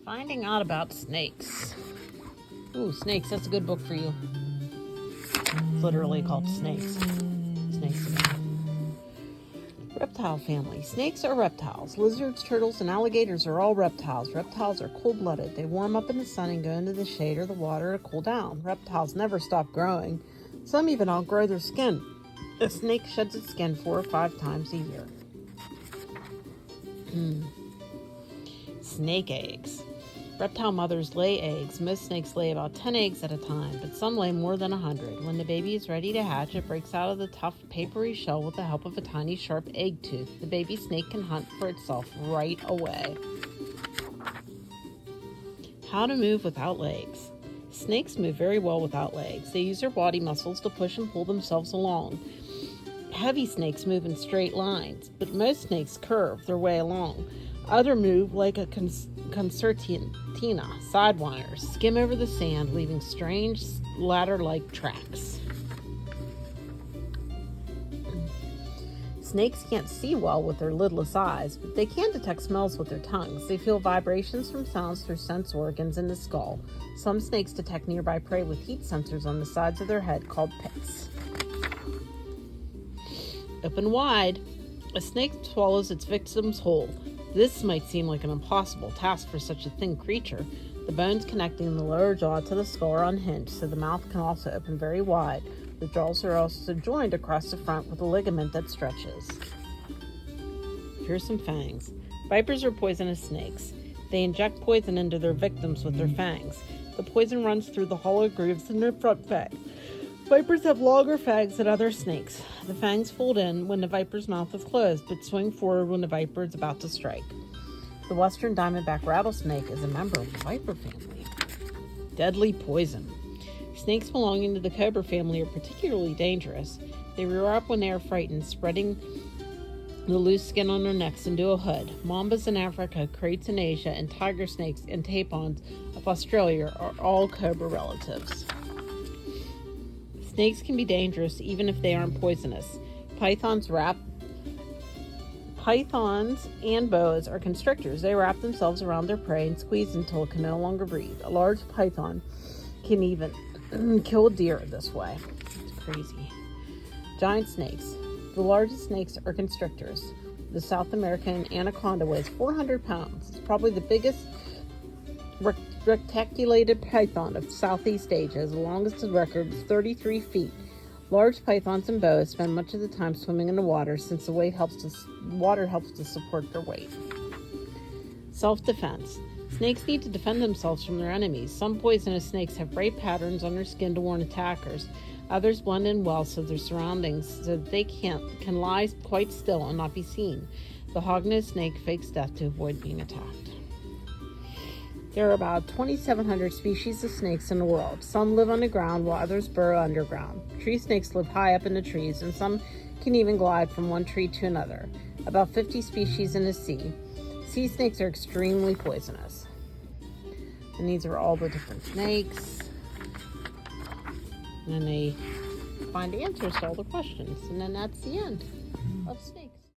Finding out about snakes. Ooh, snakes, that's a good book for you. It's literally called Snakes. Snakes again. Reptile family. Snakes are reptiles. Lizards, turtles, and alligators are all reptiles. Reptiles are cold-blooded. They warm up in the sun and go into the shade or the water to cool down. Reptiles never stop growing. Some even outgrow their skin. A snake sheds its skin 4 or 5 times a year. Snake eggs. Reptile mothers lay eggs. Most snakes lay about 10 eggs at a time, but some lay more than 100. When the baby is ready to hatch, it breaks out of the tough, papery shell with the help of a tiny, sharp egg tooth. The baby snake can hunt for itself right away. How to move without legs. Snakes move very well without legs. They use their body muscles to push and pull themselves along. Heavy snakes move in straight lines, but most snakes curve their way along. Others move like a concertina, sidewinders, skim over the sand, leaving strange ladder-like tracks. Snakes can't see well with their lidless eyes, but they can detect smells with their tongues. They feel vibrations from sounds through sense organs in the skull. Some snakes detect nearby prey with heat sensors on the sides of their head called pits. Open wide. A snake swallows its victims whole. This might seem like an impossible task for such a thin creature. The bones connecting the lower jaw to the skull are unhinged, so the mouth can also open very wide. The jaws are also joined across the front with a ligament that stretches. Here's some fangs. Vipers are poisonous snakes. They inject poison into their victims with their fangs. The poison runs through the hollow grooves in their front fang. Vipers have longer fangs than other snakes. The fangs fold in when the viper's mouth is closed, but swing forward when the viper is about to strike. The western diamondback rattlesnake is a member of the viper family. Deadly poison. Snakes belonging to the cobra family are particularly dangerous. They rear up when they are frightened, spreading the loose skin on their necks into a hood. Mambas in Africa, kraits in Asia, and tiger snakes and tapirs of Australia are all cobra relatives. Snakes can be dangerous even if they aren't poisonous. Pythons and boas are constrictors. They wrap themselves around their prey and squeeze until it can no longer breathe. A large python can even kill a deer this way. It's crazy. Giant snakes. The largest snakes are constrictors. The South American anaconda weighs 400 pounds. It's probably the biggest reticulated python of Southeast Asia. The longest record is 33 feet. Large pythons and boas spend much of the time swimming in the water since the water helps to support their weight. Self-defense. Snakes need to defend themselves from their enemies. Some poisonous snakes have bright patterns on their skin to warn attackers. Others blend in well so their surroundings so they can lie quite still and not be seen. The hognose snake fakes death to avoid being attacked. There are about 2,700 species of snakes in the world. Some live on the ground while others burrow underground. Tree snakes live high up in the trees, and some can even glide from one tree to another. About 50 species in the sea. Sea snakes are extremely poisonous. And these are all the different snakes. And then they find answers to all the questions. And then that's the end of snakes.